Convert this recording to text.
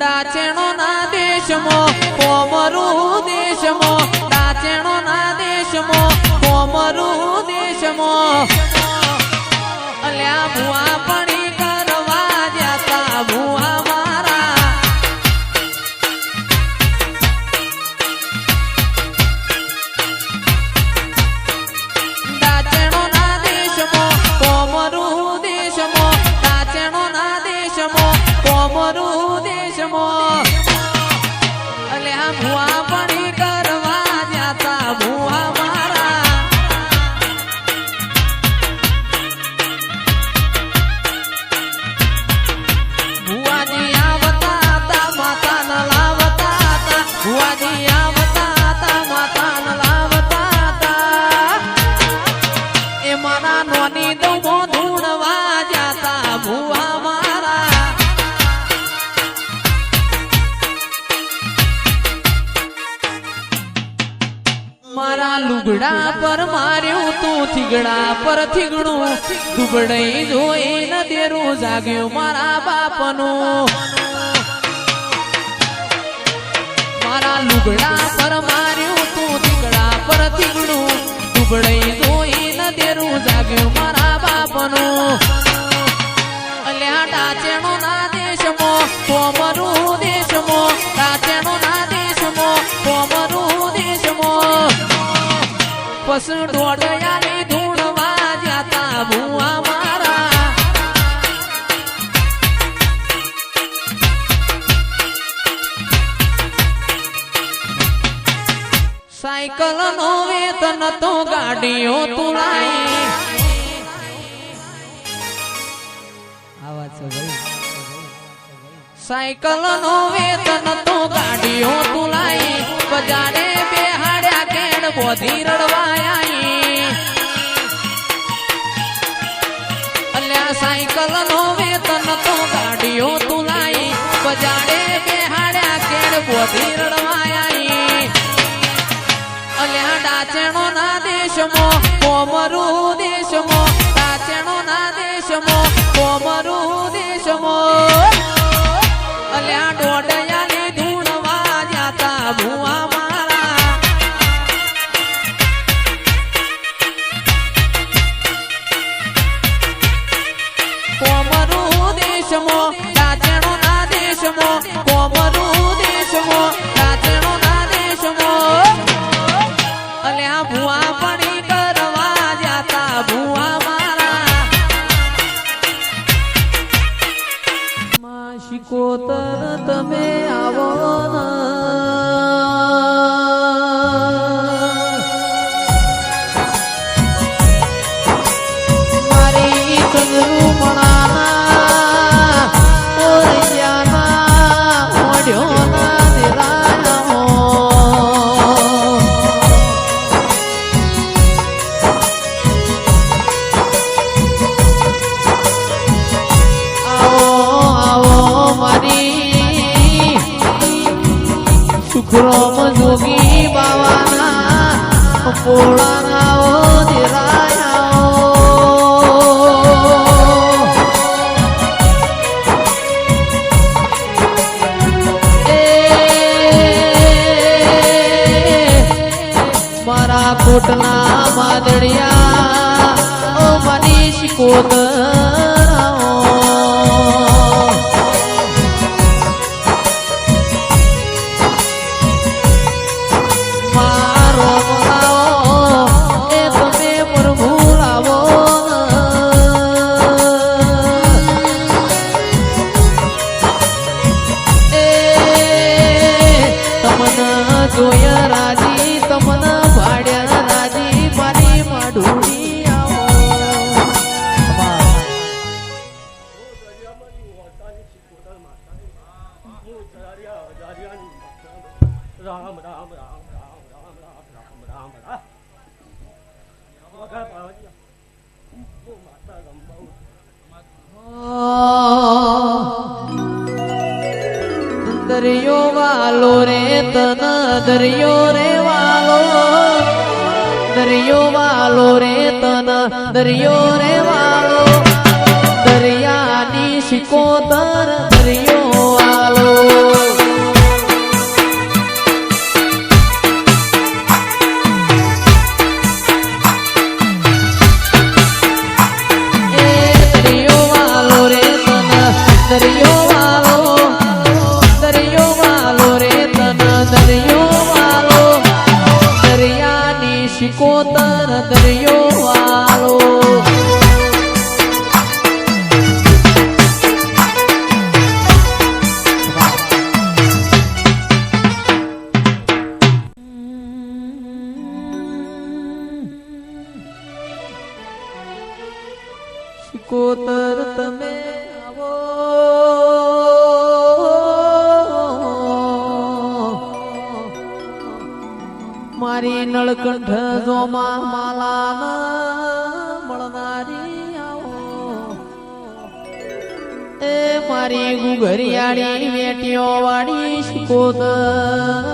ડાચેણો ના દેશમાં કોમરું દેશમાં ડાચેણો ના દેશમાં કોમરું દેશમાં અલ્યા ભુવા પડી કરવા જતા ભુવા મારા ડાચેણો ના દેશમાં કોમરું દેશમાં ડાચેણો ના દેશમાં કોમરું દેશમાં અલ્યા ભુવા પડી કરવા જતા ભુવા મારા ભુવાજી આવતા હતા માતા ન લાવતા હતા ભુવાજી આવતા હતા માતા ન લાવતા હતા એ મારા નોની દમો ધૂણવા જતા ભુવા મારા મારા લુગડા પર માર્યું તું થીગડા પર થીગડું દુબડાઈ જોઈ ન દેરું જાગ્યું મારા બાપનું મારા લુગડા પર માર્યું તું થીગડા પર થીગડું દુબડાઈ જોઈ ન દેરું જાગ્યું મારા બાપનું અલ્યા ડાચેણો ના દેશમાં કોમરું દેશમાં ડાચેણો ના દેશમાં કોમરું દેશમાં પસ ડોડયાની ધૂણવા જતા ભુવા મારા સાયકલ નો વેતન તો ગાડીઓ તુલાઈ સાયકલ નો વેતન તો ગાડીઓ તુલાઈ બજારે બેહાડ્યા કેડ બોધી રડવાયા અલ્યા સાયકલ નો વેતન તો ગાડીઓ તુલાઈ બજારે બેહાડ્યા કેડ બોધી રડવાયા અલ્યા ડાચેણો ના દેશમાં કોમરું દેશમાં ડાચેણો ના દેશમાં કોમરું દેશમાં અલ્યા ડોડયાની ધૂણવા જતા ભુવા મારા કોમરું દેશમાં ડાચેણો ના દેશમાં કોમરું દેશમાં ડાચેણો ના દેશમાં અલ્યા ભુવા પડી કરવા જતા ભુવા મારા શિકોતર તમે આવો મારી કંગરૂ મણાના ઓરિયાના ઓઢ્યોના દિલાનો સુખરોમ જોગી બાવાના પોળાના ઓ દિરાયા મારા કોટના માદડિયા ઓ મનીષ કોતરા જોયા રાજી તમને ભાડ્યા રાજી મારી માઢુડી આવો રામ રામ રામ રામ રામ રામ રામ રામ દરિયો વાલો રે તન દરિયો રે વાલો દરિયો વાલો રે તન દરિયો રે વાલો દરિયાની શિકોતર દરિયો વાલો શિકોતર તમે આવો મારી નળકંઠ જોમાં માલા મળનારી આવો એ મારી ગુગરિયાળી વેટીઓ વાળી શિકોતર